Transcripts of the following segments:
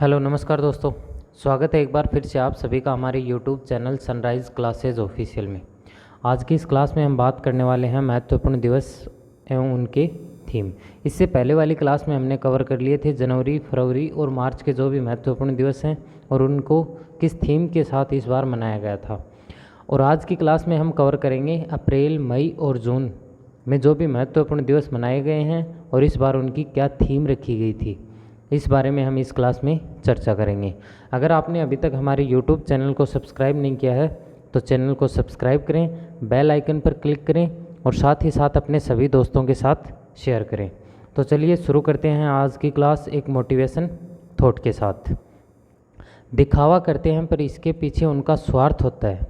Hello नमस्कार दोस्तों, स्वागत है एक बार फिर से आप सभी का हमारे YouTube channel sunrise classes official में। आज की इस क्लास में हम बात करने वाले हैं महत्वपूर्ण दिवस एवं उनके थीम। इससे पहले वाली क्लास में हमने कवर कर लिए थे जनवरी, फरवरी और मार्च के जो भी महत्वपूर्ण दिवस हैं और उनको किस थीम के साथ इस बार मनाया गया था। और आज की क्लास में हम कवर करेंगे अप्रैल, मई और जून में जो भी महत्वपूर्ण दिवस मनाए गए हैं और इस बार उनकी क्या थीम रखी गई थी, इस बारे में हम इस क्लास में चर्चा करेंगे। अगर आपने अभी तक हमारे YouTube चैनल को सब्सक्राइब नहीं किया है तो चैनल को सब्सक्राइब करें, बेल आइकन पर क्लिक करें और साथ ही साथ अपने सभी दोस्तों के साथ शेयर करें। तो चलिए शुरू करते हैं आज की क्लास एक मोटिवेशन थॉट के साथ। दिखावा करते हैं पर इसके पीछे उनका स्वार्थ होता है।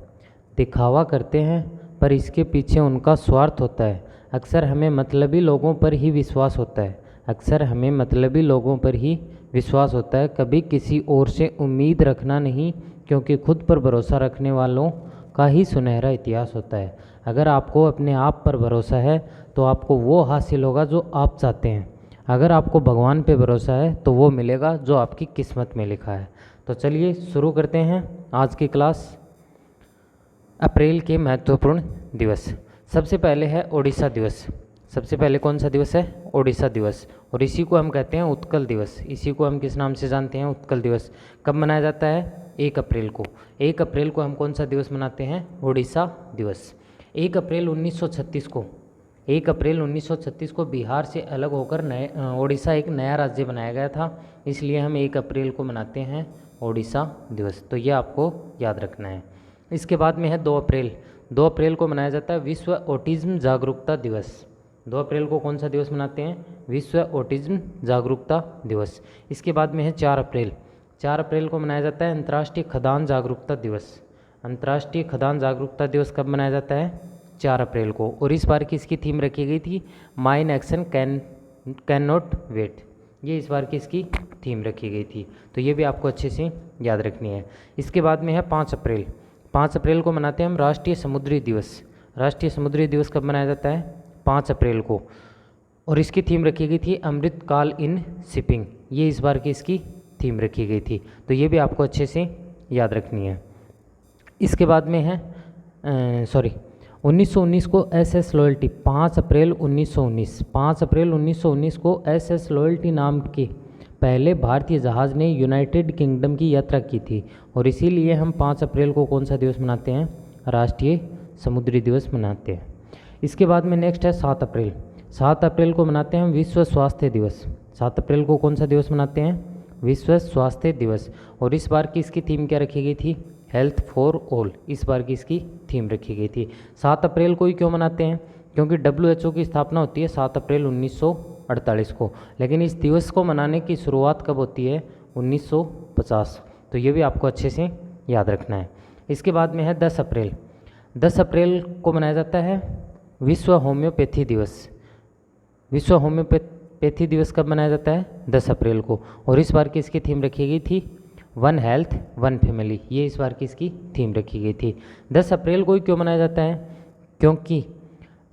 दिखावा करते हैं पर इसके पीछे उनका स्वार्थ होता है। अक्सर हमें मतलबी लोगों पर ही विश्वास होता है। अक्सर हमें मतलबी लोगों पर ही विश्वास होता है। कभी किसी और से उम्मीद रखना नहीं, क्योंकि खुद पर भरोसा रखने वालों का ही सुनहरा इतिहास होता है। अगर आपको अपने आप पर भरोसा है तो आपको वो हासिल होगा जो आप चाहते हैं। अगर आपको भगवान पे भरोसा है तो वो मिलेगा जो आपकी किस्मत में लिखा है। तो चलिए शुरू करते हैं आज की क्लास। अप्रैल के महत्वपूर्ण दिवस, सबसे पहले है ओडिशा दिवस। सबसे पहले कौन सा दिवस है? ओडिशा दिवस। और इसी को हम कहते हैं उत्कल दिवस। इसी को हम किस नाम से जानते हैं? उत्कल दिवस। कब मनाया जाता है? 1 अप्रैल को। 1 अप्रैल को हम कौन सा दिवस मनाते हैं? ओडिशा दिवस। 1 अप्रैल 1936 को 1 अप्रैल 1936 को बिहार से अलग होकर ओडिशा एक नया राज्य बनाया गया था, इसलिए हम 1 अप्रैल को मनाते हैं ओडिशा दिवस। तो ये आपको याद रखना है। इसके बाद में है 2 अप्रैल। 2 अप्रैल को मनाया जाता है विश्व ऑटिज्म जागरूकता दिवस। 2 अप्रैल को कौन सा दिवस मनाते हैं? विश्व ऑटिज्म जागरूकता दिवस। इसके बाद में है 4 अप्रैल। 4 अप्रैल को मनाया जाता है अंतर्राष्ट्रीय खदान जागरूकता दिवस। अंतर्राष्ट्रीय खदान जागरूकता दिवस कब मनाया जाता है? 4 अप्रैल को। और इस बार की इसकी थीम रखी गई थी mine action can not wait. ये इस बार की इसकी थीम रखी गई थी, तो ये भी आपको अच्छे से याद रखनी है। इसके बाद में है 5 अप्रैल। 5 अप्रैल को मनाते हैं हम राष्ट्रीय समुद्री दिवस। राष्ट्रीय समुद्री दिवस कब मनाया जाता है? 5 अप्रैल को। और इसकी थीम रखी गई थी अमृत काल इन शिपिंग। ये इस बार की इसकी थीम रखी गई थी, तो ये भी आपको अच्छे से याद रखनी है। इसके बाद में है 1919 को SS लॉयल्टी। 5 अप्रैल 1919 5 अप्रैल 1919 को SS लॉयल्टी नाम के पहले भारतीय जहाज़ ने यूनाइटेड किंगडम की यात्रा की थी, और इसीलिए हम 5 अप्रैल को कौन सा दिवस मनाते हैं? राष्ट्रीय समुद्री दिवस मनाते हैं। इसके बाद में नेक्स्ट है 7 अप्रैल। 7 अप्रैल को मनाते हैं हम विश्व स्वास्थ्य दिवस। 7 अप्रैल को कौन सा दिवस मनाते हैं? विश्व स्वास्थ्य दिवस। और इस बार की इसकी थीम क्या रखी गई थी? Health for all. इस बार की इसकी थीम रखी गई थी। 7 अप्रैल को ही क्यों मनाते हैं? क्योंकि WHO की स्थापना होती है 7 अप्रैल 1948 को, लेकिन इस दिवस को मनाने की शुरुआत कब होती है? 1950। तो ये भी आपको अच्छे से याद रखना है। इसके बाद में है 10 अप्रैल। 10 अप्रैल को मनाया जाता है विश्व होम्योपैथी दिवस। विश्व होम्योपैथी दिवस कब मनाया जाता है? 10 अप्रैल को। और इस बार की इसकी थीम रखी गई थी वन हेल्थ वन फैमिली। ये इस बार की इसकी थीम रखी गई थी। 10 अप्रैल को ही क्यों मनाया जाता है? क्योंकि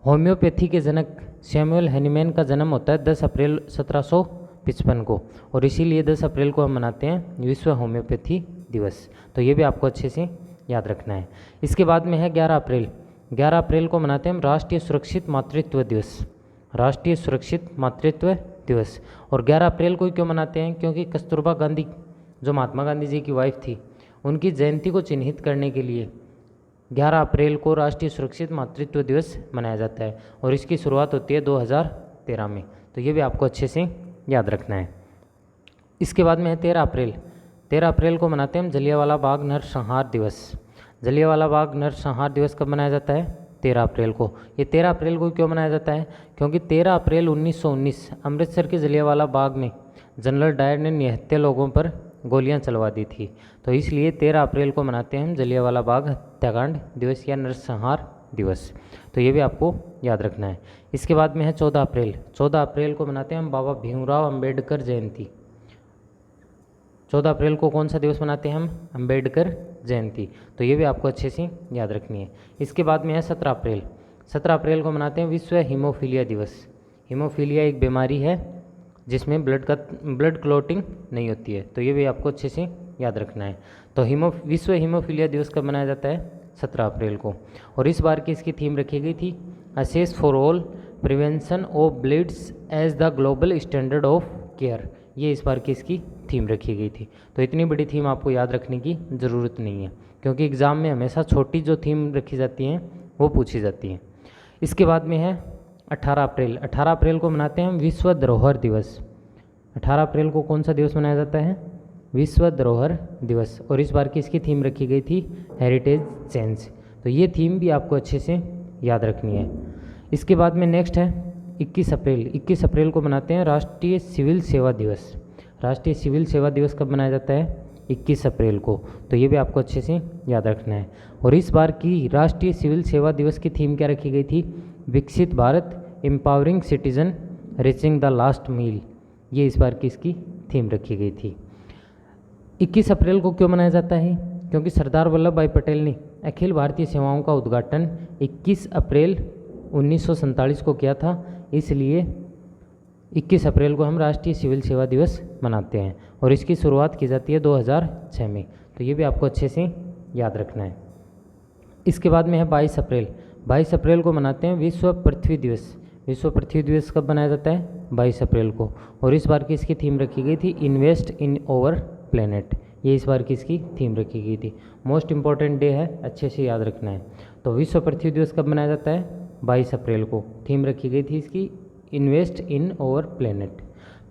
होम्योपैथी के जनक सैमुअल हैनीमैन का जन्म होता है 10 अप्रैल 1755 को, और इसीलिए 10 अप्रैल को हम मनाते हैं विश्व होम्योपैथी दिवस। तो ये भी आपको अच्छे से याद रखना है। इसके बाद में है 11 अप्रैल। 11 अप्रैल को मनाते हैं हम राष्ट्रीय सुरक्षित मातृत्व दिवस। राष्ट्रीय सुरक्षित मातृत्व दिवस। और 11 अप्रैल को ही क्यों मनाते हैं? क्योंकि कस्तूरबा गांधी, जो महात्मा गांधी जी की वाइफ थी, उनकी जयंती को चिन्हित करने के लिए 11 अप्रैल को राष्ट्रीय सुरक्षित मातृत्व दिवस मनाया जाता है, और इसकी शुरुआत होती है 2013 में। तो ये भी आपको अच्छे से याद रखना है। इसके बाद में है 13 अप्रैल। 13 अप्रैल को मनाते हैं हम जलियांवाला बाग नरसंहार दिवस। जलियांवाला बाग नरसंहार दिवस कब मनाया जाता है? 13 अप्रैल को। ये 13 अप्रैल को क्यों मनाया जाता है? क्योंकि 13 अप्रैल 1919 अमृतसर के जलियांवाला बाग में जनरल डायर ने निहत्थे लोगों पर गोलियां चलवा दी थी, तो इसलिए 13 अप्रैल को मनाते हैं हम जलियांवाला बाग हत्याकांड दिवस या नरसंहार दिवस। तो ये भी आपको याद रखना है। इसके बाद में है 14 अप्रैल। 14 अप्रैल को मनाते हैं हम बाबा भीमराव अंबेडकर जयंती। 14 अप्रैल को कौन सा दिवस मनाते हैं हम? अंबेडकर जयंती। तो ये भी आपको अच्छे से याद रखनी है। इसके बाद में है 17 अप्रैल। 17 अप्रैल को मनाते हैं विश्व हीमोफीलिया दिवस। हीमोफीलिया एक बीमारी है जिसमें ब्लड क्लॉटिंग नहीं होती है, तो ये भी आपको अच्छे से याद रखना है। तो विश्व हीमोफीलिया दिवस कब मनाया जाता है? 17 अप्रैल को। और इस बार की इसकी थीम रखी गई थी access for all prevention of blitz as the global standard of care. ये इस बार की इसकी थीम रखी गई थी। तो इतनी बड़ी थीम आपको याद रखने की ज़रूरत नहीं है, क्योंकि एग्ज़ाम में हमेशा छोटी जो थीम रखी जाती हैं वो पूछी जाती हैं। इसके बाद में है 18 अप्रैल। 18 अप्रैल को मनाते हैं विश्व धरोहर दिवस। 18 अप्रैल को कौन सा दिवस मनाया जाता है? विश्व धरोहर दिवस। और इस बार की इसकी थीम रखी गई थी हेरिटेज चेंज। तो ये थीम भी आपको अच्छे से याद रखनी है। इसके बाद में नेक्स्ट है 21 अप्रैल। 21 अप्रैल को मनाते हैं राष्ट्रीय सिविल सेवा दिवस। राष्ट्रीय सिविल सेवा दिवस कब मनाया जाता है? 21 अप्रैल को। तो ये भी आपको अच्छे से याद रखना है। और इस बार की राष्ट्रीय सिविल सेवा दिवस की थीम क्या रखी गई थी? Viksit Bharat, empowering citizen, reaching the last mile. ये इस बार की इसकी थीम रखी गई थी। 21 अप्रैल को क्यों मनाया जाता है? क्योंकि सरदार वल्लभ भाई पटेल ने अखिल भारतीय सेवाओं का उद्घाटन 21 अप्रैल 1947 को किया था, इसलिए 21 अप्रैल को हम राष्ट्रीय सिविल सेवा दिवस मनाते हैं। और इसकी शुरुआत की जाती है 2006 में। तो ये भी आपको अच्छे से याद रखना है। इसके बाद में है 22 अप्रैल। 22 अप्रैल को मनाते हैं विश्व पृथ्वी दिवस। विश्व पृथ्वी दिवस कब मनाया जाता है? 22 अप्रैल को। और इस बार की इसकी थीम रखी गई थी इन्वेस्ट इन ओवर प्लेनेट। ये इस बार की इसकी थीम रखी गई थी। मोस्ट इंपॉर्टेंट डे है, अच्छे से याद रखना है। तो विश्व पृथ्वी दिवस कब मनाया जाता है? 22 अप्रैल को। थीम रखी गई थी इसकी इन्वेस्ट इन ओवर प्लेनेट।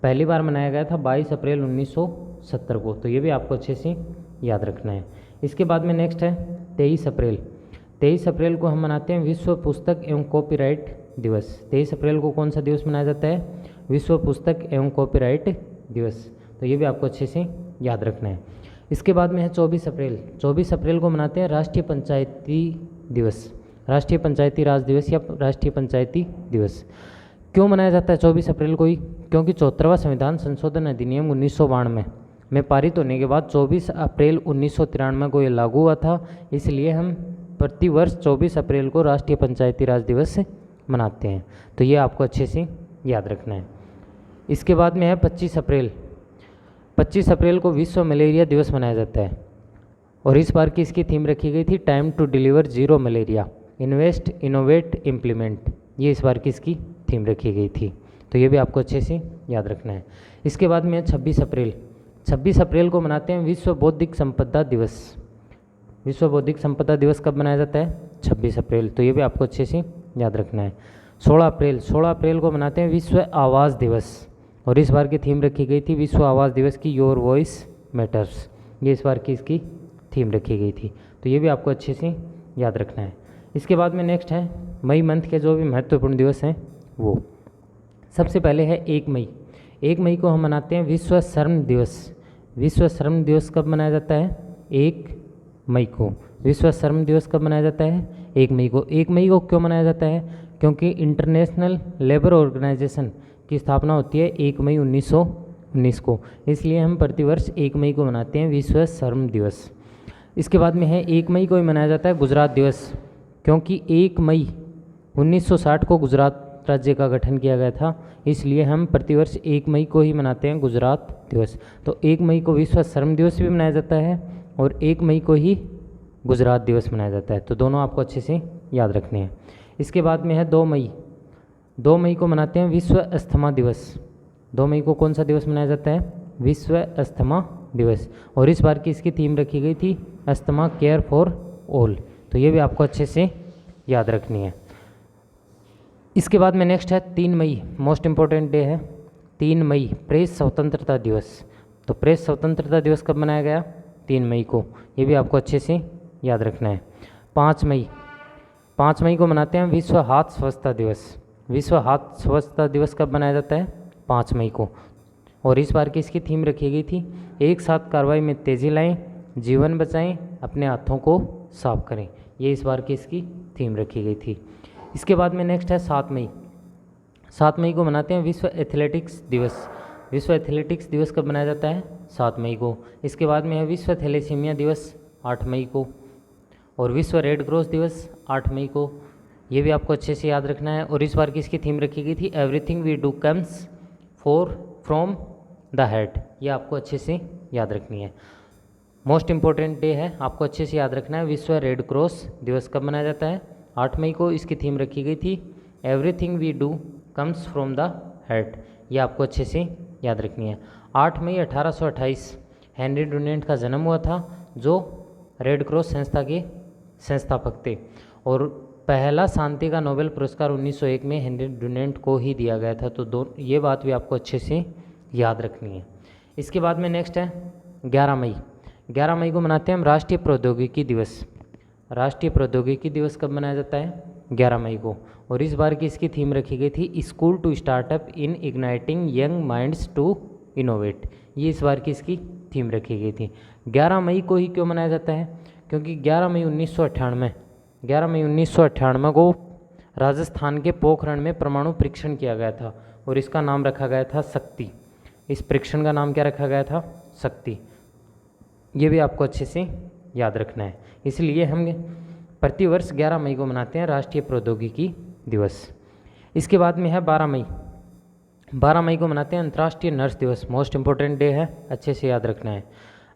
पहली बार मनाया गया था 22 अप्रैल 1970 को। तो ये भी आपको अच्छे से याद रखना है। इसके बाद में नेक्स्ट है 23 अप्रैल। 23 अप्रैल को हम मनाते हैं विश्व पुस्तक एवं कॉपीराइट दिवस। 23 अप्रैल को कौन सा दिवस मनाया जाता है? विश्व पुस्तक एवं कॉपीराइट दिवस। तो ये भी आपको अच्छे से याद रखना है। इसके बाद में है 24 अप्रैल। 24 अप्रैल को मनाते हैं राष्ट्रीय पंचायती दिवस, राष्ट्रीय पंचायती राज दिवस या राष्ट्रीय पंचायती दिवस। क्यों मनाया जाता है 24 अप्रैल को ही? क्योंकि 74वां संविधान संशोधन अधिनियम 1992 में पारित होने के बाद 24 अप्रैल 1993 को ये लागू हुआ था, इसलिए हम प्रतिवर्ष 24 अप्रैल को राष्ट्रीय पंचायती राज दिवस मनाते हैं। तो ये आपको अच्छे से याद रखना है। इसके बाद में है 25 अप्रैल। 25 अप्रैल को विश्व मलेरिया दिवस मनाया जाता है। और इस बार की इसकी थीम रखी गई थी time to deliver zero malaria, invest innovate implement. ये इस बार की इसकी थीम रखी गई थी। तो ये भी आपको अच्छे से याद रखना है। इसके बाद में 26 अप्रैल। 26 अप्रैल को मनाते हैं विश्व बौद्धिक संपदा दिवस। विश्व बौद्धिक संपदा दिवस कब मनाया जाता है? 26 अप्रैल। तो ये भी आपको अच्छे से याद रखना है। 16 अप्रैल। 16 अप्रैल को मनाते हैं विश्व आवाज़ दिवस। और इस बार की थीम रखी गई थी विश्व आवाज़ दिवस की योर वॉइस मैटर्स। ये इस बार की इसकी थीम रखी गई थी। तो ये भी आपको अच्छे से याद रखना है। इसके बाद में नेक्स्ट है मई मंथ के जो भी महत्वपूर्ण दिवस हैं वो। सबसे पहले है 1 मई। 1 मई को हम मनाते हैं विश्व श्रम दिवस। विश्व श्रम दिवस कब मनाया जाता है? 1 मई को। विश्व श्रम दिवस कब मनाया जाता है? 1 मई को। 1 मई को क्यों मनाया जाता है? क्योंकि इंटरनेशनल लेबर ऑर्गेनाइजेशन की स्थापना होती है 1 मई 1919 को, इसलिए हम प्रतिवर्ष 1 मई को मनाते हैं विश्व श्रम दिवस। इसके बाद में है 1 मई को ही मनाया जाता है गुजरात दिवस, क्योंकि 1 मई 1960 को गुजरात राज्य का गठन किया गया था, इसलिए हम प्रतिवर्ष 1 मई को ही मनाते हैं गुजरात दिवस। तो 1 मई को विश्व श्रम दिवस भी मनाया जाता है और 1 मई को ही गुजरात दिवस मनाया जाता है। तो दोनों आपको अच्छे से याद रखने हैं। इसके बाद में है 2 मई। 2 मई को मनाते हैं विश्व अस्थमा दिवस। 2 मई को कौन सा दिवस मनाया जाता है? विश्व अस्थमा दिवस। और इस बार की इसकी थीम रखी गई थी अस्थमा केयर फॉर ऑल। तो ये भी आपको अच्छे से याद रखनी है। इसके बाद में नेक्स्ट है 3 मई। मोस्ट इम्पॉर्टेंट डे है 3 मई, प्रेस स्वतंत्रता दिवस। तो प्रेस स्वतंत्रता दिवस कब मनाया गया? 3 मई को। ये भी आपको अच्छे से याद रखना है। 5 मई। 5 मई को मनाते हैं विश्व हाथ स्वच्छता दिवस। विश्व हाथ स्वच्छता दिवस कब मनाया जाता है? 5 मई को। और इस बार की इसकी थीम रखी गई थी एक साथ कार्रवाई में तेज़ी लाएं, जीवन बचाएं, अपने हाथों को साफ करें। ये इस बार की इसकी थीम रखी गई थी। इसके बाद में नेक्स्ट है 7 मई। 7 मई को मनाते हैं विश्व एथलेटिक्स दिवस। विश्व एथलेटिक्स दिवस कब मनाया जाता है? 7 मई को। इसके बाद में है विश्व थैलेसीमिया दिवस 8 मई को और विश्व रेड क्रॉस दिवस 8 मई को। ये भी आपको अच्छे से याद रखना है। और इस बार की इसकी थीम रखी गई थी everything we do comes for from the head, ये आपको अच्छे से याद रखनी है। मोस्ट इम्पोर्टेंट डे है, आपको अच्छे से याद रखना है। विश्व रेड क्रॉस दिवस कब मनाया जाता है? 8 मई को। इसकी थीम रखी गई थी everything we do comes from the head, ये आपको अच्छे से याद रखनी है। 8 मई 1828 हेनरी डुनेंट का जन्म हुआ था, जो रेड क्रॉस संस्था के संस्थापक थे। और पहला शांति का नोबेल पुरस्कार 1901 में हेनरी डुनेंट को ही दिया गया था। तो ये बात भी आपको अच्छे से याद रखनी है। इसके बाद में नेक्स्ट है 11 मई। 11 मई को मनाते हैं हम राष्ट्रीय प्रौद्योगिकी दिवस। राष्ट्रीय प्रौद्योगिकी दिवस कब मनाया जाता है? 11 मई को। और इस बार की इसकी थीम रखी गई थी school to startup in igniting young minds to innovate, ये इस बार की इसकी थीम रखी गई थी। 11 मई को ही क्यों मनाया जाता है? क्योंकि 11 मई 1998 को राजस्थान के पोखरण में परमाणु परीक्षण किया गया था और इसका नाम रखा गया था शक्ति। इस परीक्षण का नाम क्या रखा गया था? शक्ति। ये भी आपको अच्छे से याद रखना है, इसलिए हम प्रतिवर्ष 11 मई को मनाते हैं राष्ट्रीय प्रौद्योगिकी दिवस। इसके बाद में है 12 मई। 12 मई को मनाते हैं अंतर्राष्ट्रीय नर्स दिवस। मोस्ट इम्पोर्टेंट डे है, अच्छे से याद रखना है।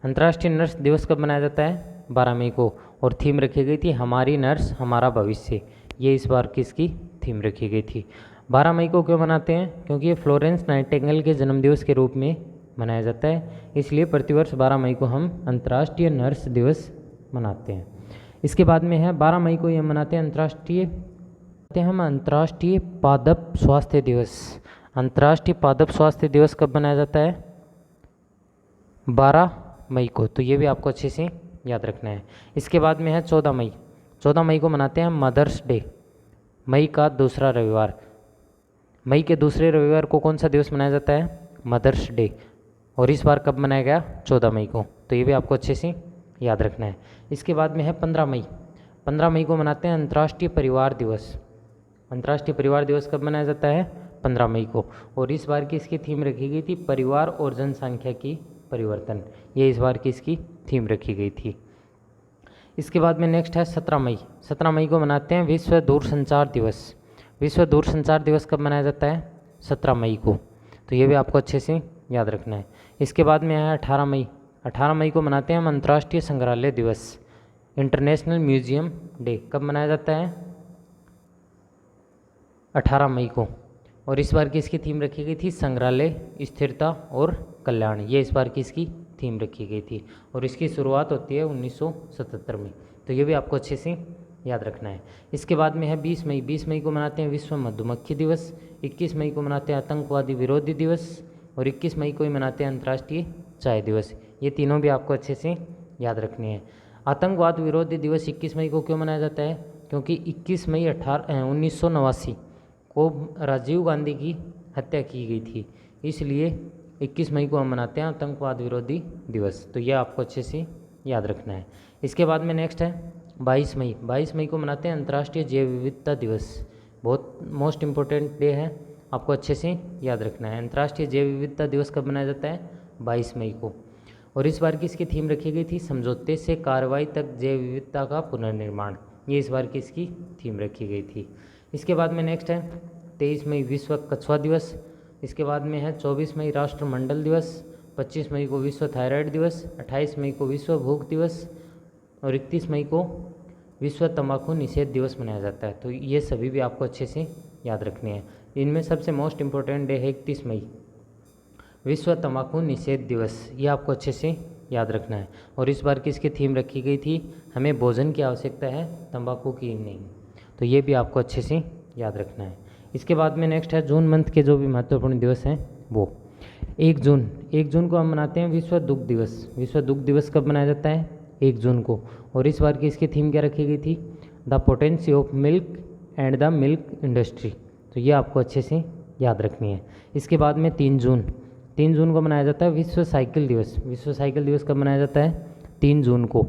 अंतर्राष्ट्रीय नर्स दिवस कब मनाया जाता है? 12 मई को। और थीम रखी गई थी हमारी नर्स हमारा भविष्य, ये इस बार की इसकी थीम रखी गई थी। 12 मई को क्यों मनाते हैं? क्योंकि ये फ्लोरेंस नाइटिंगेल के जन्मदिवस के रूप में मनाया जाता है, इसलिए प्रतिवर्ष 12 मई को हम अंतर्राष्ट्रीय नर्स दिवस मनाते हैं। इसके बाद में है 12 मई को ये मनाते हैं अंतर्राष्ट्रीय पादप स्वास्थ्य दिवस। अंतर्राष्ट्रीय पादप स्वास्थ्य दिवस कब मनाया जाता है? 12 मई को। तो ये भी आपको अच्छे से याद रखना है। इसके बाद में है 14 मई। 14 मई को मनाते हैं मदर्स डे। मई का दूसरा रविवार। मई के दूसरे रविवार को कौन सा दिवस मनाया जाता है? Mother's Day. और इस बार कब मनाया गया? 14 मई को। तो ये भी आपको अच्छे से याद रखना है। इसके बाद में है 15 मई। 15 मई को मनाते हैं अंतर्राष्ट्रीय परिवार दिवस। अंतर्राष्ट्रीय परिवार दिवस कब मनाया जाता है? 15 मई को। और इस बार की इसकी थीम रखी गई थी परिवार और जनसंख्या की परिवर्तन, ये इस बार की इसकी थीम रखी गई थी। इसके बाद में नेक्स्ट है 17 मई। 17 मई को मनाते हैं विश्व दूरसंचार दिवस। विश्व दूरसंचार दिवस कब मनाया जाता है? 17 मई को। तो ये भी आपको अच्छे से याद रखना है। इसके बाद में है 18 मई। 18 मई को मनाते हैं हम अंतर्राष्ट्रीय संग्रहालय दिवस, इंटरनेशनल म्यूजियम डे। कब मनाया जाता है? 18 मई को। और इस बार की इसकी थीम रखी गई थी संग्रहालय, स्थिरता और कल्याण, ये इस बार की इसकी थीम रखी गई थी। और इसकी शुरुआत होती है 1977 में। तो ये भी आपको अच्छे से याद रखना है। इसके बाद में है 20 मई। 20 मई को मनाते हैं विश्व मधुमक्खी दिवस। 21 मई को मनाते हैं आतंकवादी विरोधी दिवस। और 21 मई को ही मनाते हैं अंतर्राष्ट्रीय चाय दिवस। ये तीनों भी आपको अच्छे से याद रखनी है। आतंकवाद विरोधी दिवस 21 मई को क्यों मनाया जाता है? क्योंकि 21 मई 1989 को राजीव गांधी की हत्या की गई थी, इसलिए 21 मई को हम मनाते हैं आतंकवाद विरोधी दिवस। तो यह आपको अच्छे से याद रखना है। इसके बाद में नेक्स्ट है 22 मई। 22 मई को मनाते हैं अंतर्राष्ट्रीय जैव विविधता दिवस। बहुत मोस्ट इम्पोर्टेंट डे है, आपको अच्छे से याद रखना है। अंतर्राष्ट्रीय जैव विविधता दिवस कब मनाया जाता है? 22 मई को। और इस बार की इसकी थीम रखी गई थी समझौते से कार्रवाई तक जैव विविधता का पुनर्निर्माण, ये इस बार की इसकी थीम रखी गई थी। इसके बाद में नेक्स्ट है 23 मई विश्व कछुआ दिवस। इसके बाद में है 24 मई राष्ट्रमंडल दिवस। 25 मई को विश्व थायराइड दिवस। 28 मई को विश्व भूख दिवस। और 31 मई को विश्व तंबाकू निषेध दिवस मनाया जाता है। तो ये सभी भी आपको अच्छे से याद रखने हैं। इनमें सबसे मोस्ट इम्पोर्टेंट डे है 31 मई विश्व तंबाकू निषेध दिवस, ये आपको अच्छे से याद रखना है। और इस बार की इसकी थीम रखी गई थी हमें भोजन की आवश्यकता है, तंबाकू की नहीं। तो ये भी आपको अच्छे से याद रखना है। इसके बाद में नेक्स्ट है जून मंथ के जो भी महत्वपूर्ण दिवस हैं वो 1 जून को हम मनाते हैं विश्व दुग्ध दिवस। विश्व दुग्ध दिवस कब मनाया जाता है? 1 जून को। और इस बार की इसकी थीम क्या रखी गई थी? The potency of milk and the milk industry. तो ये आपको अच्छे से याद रखनी है। इसके बाद में 3 जून को मनाया जाता है विश्व साइकिल दिवस। विश्व साइकिल दिवस कब मनाया जाता है? 3 जून को।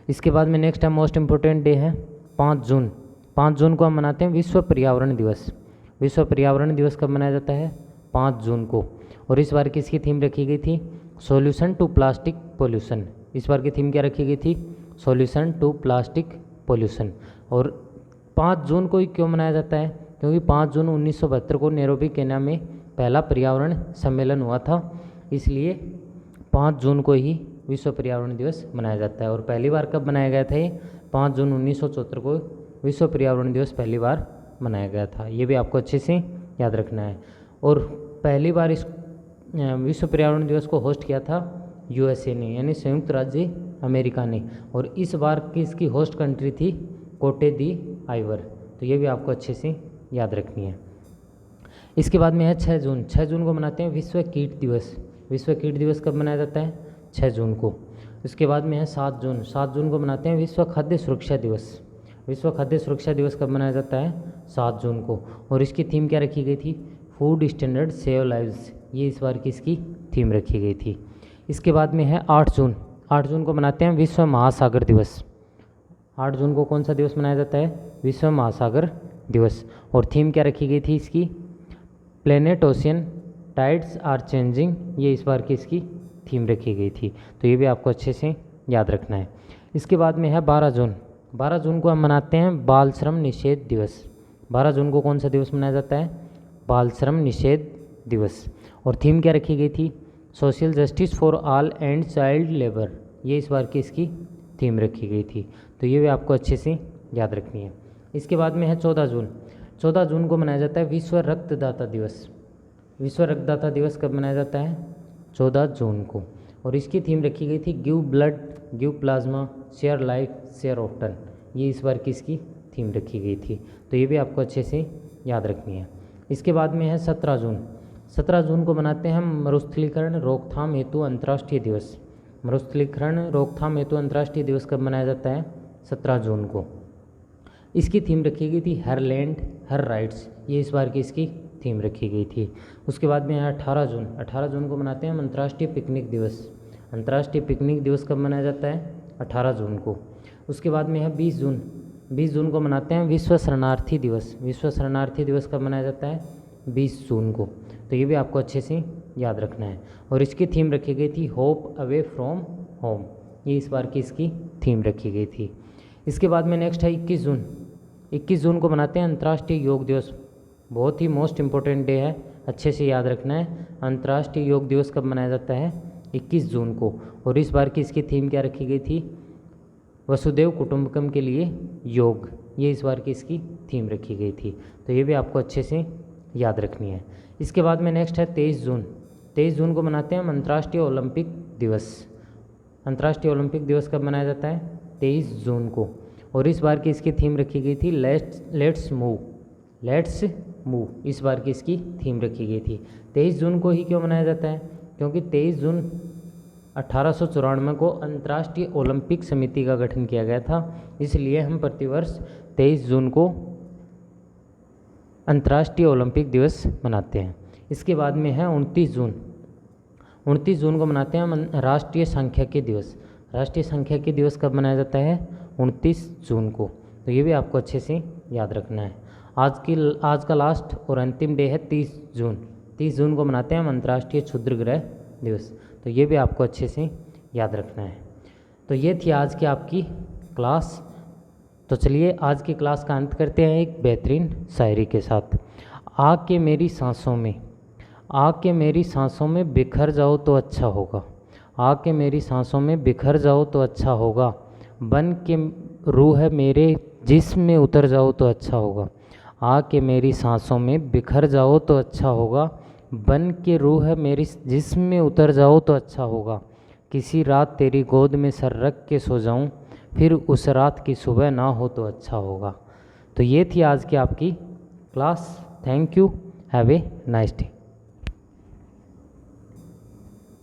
इसके बाद में नेक्स्ट है मोस्ट इम्पोर्टेंट डे है 5 जून। 5 जून को हम मनाते हैं विश्व पर्यावरण दिवस। विश्व पर्यावरण दिवस कब मनाया जाता है? 5 जून को। और इस बार की इसकी थीम रखी गई थी सॉल्यूशन टू प्लास्टिक पोल्यूशन। इस बार की थीम क्या रखी गई थी? Solution to plastic pollution. और 5 जून को ही क्यों मनाया जाता है? क्योंकि 5 जून 1972 को नैरोबी केन्या में पहला पर्यावरण सम्मेलन हुआ था, इसलिए 5 जून को ही विश्व पर्यावरण दिवस मनाया जाता है। और पहली बार कब मनाया गया था? ये 5 जून 1974 को विश्व पर्यावरण दिवस पहली बार मनाया गया था। ये भी आपको अच्छे से याद रखना है। और पहली बार इस विश्व पर्यावरण दिवस को होस्ट किया था यूएसए ने, यानी संयुक्त राज्य अमेरिका ने। और इस बार की इसकी होस्ट कंट्री थी कोटे दी आइवर। तो ये भी आपको अच्छे से याद रखनी है। इसके बाद में है 6 जून। 6 जून को मनाते हैं विश्व कीट दिवस। विश्व कीट दिवस कब मनाया जाता है? 6 जून को। इसके बाद में है 7 जून। 7 जून को मनाते हैं विश्व खाद्य सुरक्षा दिवस। विश्व खाद्य सुरक्षा दिवस कब मनाया जाता है? 7 जून को। और इसकी थीम क्या रखी गई थी? Food standard save lives. ये इस बार की इसकी थीम रखी गई थी। इसके बाद में है 8 जून। 8 जून को मनाते हैं विश्व महासागर दिवस। 8 जून को कौन सा दिवस मनाया जाता है? विश्व महासागर दिवस। और थीम क्या रखी गई थी इसकी? Planet ocean tides are changing. ये इस बार की इसकी थीम रखी गई थी। तो ये भी आपको अच्छे से याद रखना है। इसके बाद में है 12 जून। 12 जून को हम मनाते हैं बाल श्रम निषेध दिवस। 12 जून को कौन सा दिवस मनाया जाता है? बाल श्रम निषेध दिवस। और थीम क्या रखी गई थी? Social justice for all and child labour. ये इस बार की इसकी थीम रखी गई थी। तो ये भी आपको अच्छे से याद रखनी है। इसके बाद में है 14 जून। 14 जून को मनाया जाता है विश्व रक्तदाता दिवस। विश्व रक्तदाता दिवस कब मनाया जाता है? 14 जून को। और इसकी थीम रखी गई थी give blood give plasma share life share often. ये इस बार की इसकी थीम रखी गई थी। तो ये भी आपको अच्छे से याद रखनी है। इसके बाद में है 17 जून। 17 जून को मनाते हैं हम मरुस्थलीकरण रोकथाम हेतु अंतर्राष्ट्रीय दिवस। मरुस्थलीकरण रोकथाम हेतु अंतर्राष्ट्रीय दिवस कब मनाया जाता है? 17 जून को। इसकी थीम रखी गई थी हर लैंड हर राइट्स। ये इस बार की इसकी थीम रखी गई थी। उसके बाद में है 18 जून। 18 जून को मनाते हैं हम अंतर्राष्ट्रीय पिकनिक दिवस। अंतर्राष्ट्रीय पिकनिक दिवस कब मनाया जाता है? 18 जून को। उसके बाद में है 20 जून। 20 जून को मनाते हैं विश्व शरणार्थी दिवस। विश्व शरणार्थी दिवस कब मनाया जाता है? 20 जून को। तो ये भी आपको अच्छे से याद रखना है। और इसकी थीम रखी गई थी होप अवे फ्रॉम होम। ये इस बार की इसकी थीम रखी गई थी। इसके बाद में नेक्स्ट है 21 जून। 21 जून को मनाते हैं अंतर्राष्ट्रीय योग दिवस। बहुत ही मोस्ट इम्पोर्टेंट डे है, अच्छे से याद रखना है। अंतर्राष्ट्रीय योग दिवस कब मनाया जाता है? 21 जून को। और इस बार की इसकी थीम क्या रखी गई थी? वसुदेव कुटुंबकम के लिए योग। ये इस बार की इसकी थीम रखी गई थी। तो ये भी आपको अच्छे से याद रखनी है। इसके बाद में नेक्स्ट है 23 जून। 23 जून को मनाते हैं हम अंतर्राष्ट्रीय ओलंपिक दिवस। अंतर्राष्ट्रीय ओलंपिक दिवस कब मनाया जाता है? 23 जून को। और इस बार की इसकी थीम रखी गई थी लेट्स मूव। लेट्स मूव इस बार की इसकी थीम रखी गई थी। 23 जून को ही क्यों मनाया जाता है? क्योंकि 23 जून 1894 को अंतर्राष्ट्रीय ओलंपिक समिति का गठन किया गया था, इसलिए हम प्रतिवर्ष 23 जून को अंतर्राष्ट्रीय ओलंपिक दिवस मनाते हैं। इसके बाद में है 29 जून। 29 जून को मनाते हैं हम राष्ट्रीय सांख्यिकी दिवस। राष्ट्रीय सांख्यिकी दिवस कब मनाया जाता है? 29 जून को। तो ये भी आपको अच्छे से याद रखना है। आज का लास्ट और अंतिम डे है 30 जून। 30 जून को मनाते हैं हम अंतर्राष्ट्रीय क्षुद्र ग्रह दिवस। तो ये भी आपको अच्छे से याद रखना है। तो ये थी आज की आपकी क्लास। तो चलिए आज की क्लास का अंत करते हैं एक बेहतरीन शायरी के साथ। आके मेरी सांसों में, आके मेरी सांसों में बिखर जाओ तो अच्छा होगा। आके मेरी सांसों में बिखर जाओ तो अच्छा होगा। बन के रूह मेरे जिस्म में उतर जाओ तो अच्छा होगा। आके मेरी सांसों में बिखर जाओ तो अच्छा होगा। बन के रूह मेरी जिस्म में उतर जाओ तो अच्छा होगा। किसी रात तेरी गोद में सर रख के सो जाऊं, फिर उस रात की सुबह ना हो तो अच्छा होगा। तो ये थी आज की आपकी class. Thank you. Have a nice day.